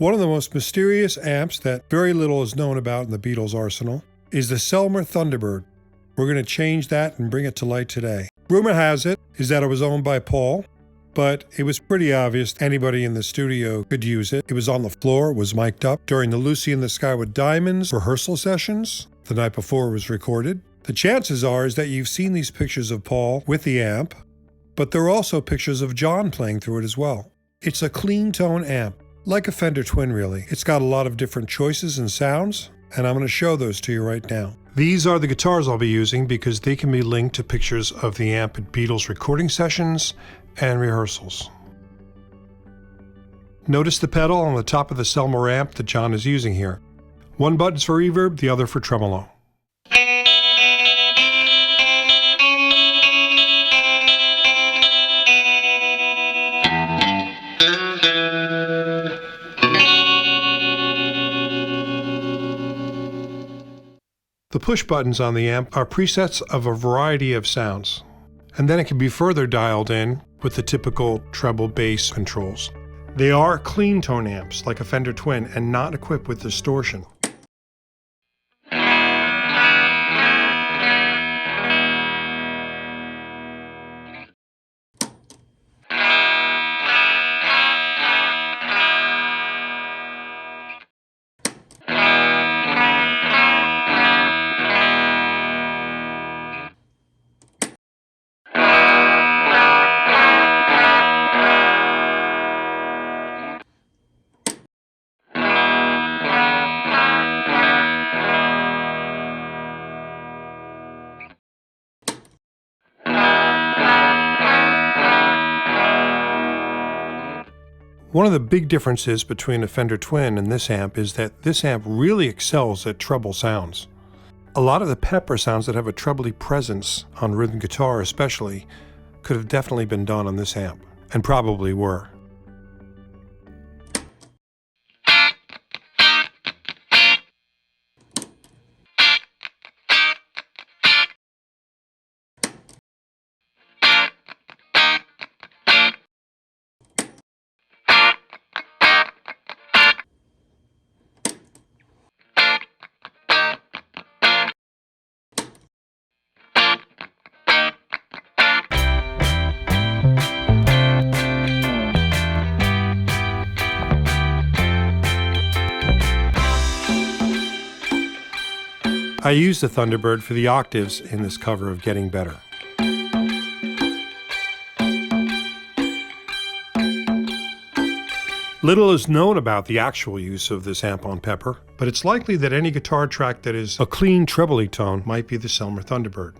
One of the most mysterious amps that very little is known about in the Beatles' arsenal is the Selmer Thunderbird. We're going to change that and bring it to light today. Rumor has it is that it was owned by Paul, but it was pretty obvious anybody in the studio could use it. It was on the floor, was mic'd up during the Lucy in the Sky with Diamonds rehearsal sessions the night before it was recorded. The chances are is that you've seen these pictures of Paul with the amp, but there are also pictures of John playing through it as well. It's a clean tone amp, like a Fender Twin really. It's got a lot of different choices and sounds, and I'm going to show those to you right now. These are the guitars I'll be using because they can be linked to pictures of the amp at Beatles recording sessions and rehearsals. Notice the pedal on the top of the Selmer amp that John is using here. One button's for reverb, the other for tremolo. The push buttons on the amp are presets of a variety of sounds, and then it can be further dialed in with the typical treble bass controls. They are clean tone amps like a Fender Twin and not equipped with distortion. One of the big differences between a Fender Twin and this amp is that this amp really excels at treble sounds. A lot of the pepper sounds that have a trebly presence on rhythm guitar especially could have definitely been done on this amp, and probably were. I used the Thunderbird for the octaves in this cover of Getting Better. Little is known about the actual use of this amp on Pepper, but it's likely that any guitar track that is a clean trebly tone might be the Selmer Thunderbird.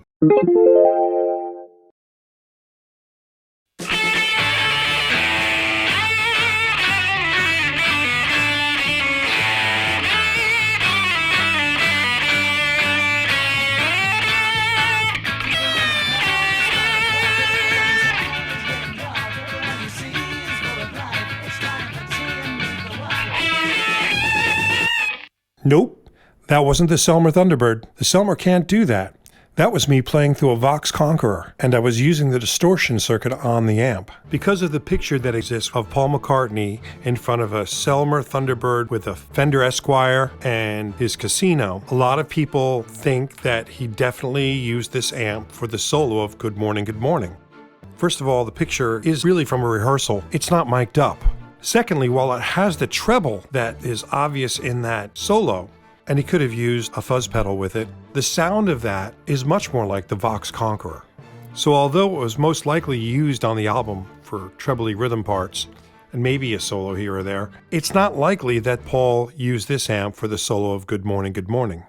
Nope, that wasn't the Selmer Thunderbird. The Selmer can't do that. That was me playing through a Vox Conqueror, and I was using the distortion circuit on the amp. Because of the picture that exists of Paul McCartney in front of a Selmer Thunderbird with a Fender Esquire and his Casino, a lot of people think that he definitely used this amp for the solo of Good Morning, Good Morning. First of all, the picture is really from a rehearsal. It's not mic'd up. Secondly, while it has the treble that is obvious in that solo, and he could have used a fuzz pedal with it, the sound of that is much more like the Vox Conqueror. So although it was most likely used on the album for trebly rhythm parts, and maybe a solo here or there, it's not likely that Paul used this amp for the solo of Good Morning, Good Morning.